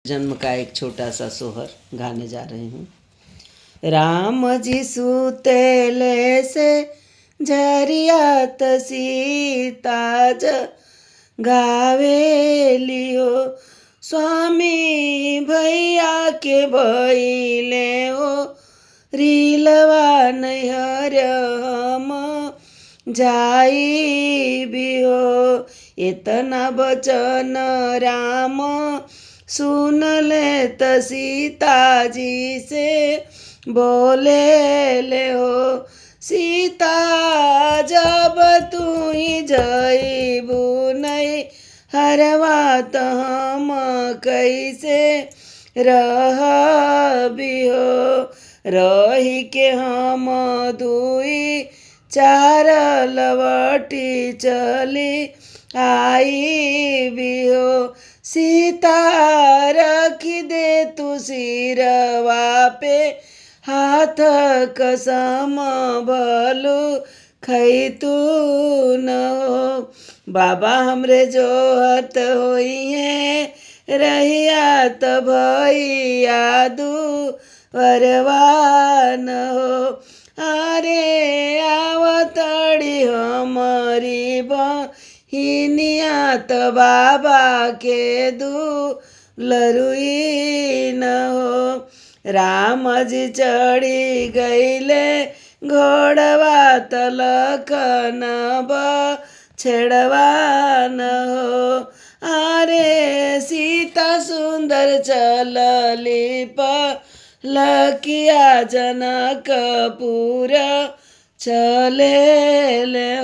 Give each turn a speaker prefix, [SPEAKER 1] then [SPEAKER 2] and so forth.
[SPEAKER 1] जन्म का एक छोटा सा सोहर गाने जा रही हूँ। राम जी सुतेले से झरियात सीता गावेली हो, स्वामी भैया के भैले हो, रीलवा नैहर हम जाई भी हो। इतना बचन राम सुन ले त सीता जी से बोले ले हो, सीता जब तू ही जईबू नहीं हरवा त हम कैसे रहबी हो। रही के हम दुई चार लवटी चली आई भी हो, सीता रखी दे तू सिरवा पे हाथ कसम भलू खई तू न हो। बाबा हमरे जोहत होई है रहिया त भैया वरवान हो। अरे आवतड़ी हमारी बहिनिया त बाबा के लरुई न हो। राम जी चढ़ी गईले घोड़वा तलक न छेड़वा न हो। अरे सीता सुंदर चलली लकिया जनकपुर चले ले हो।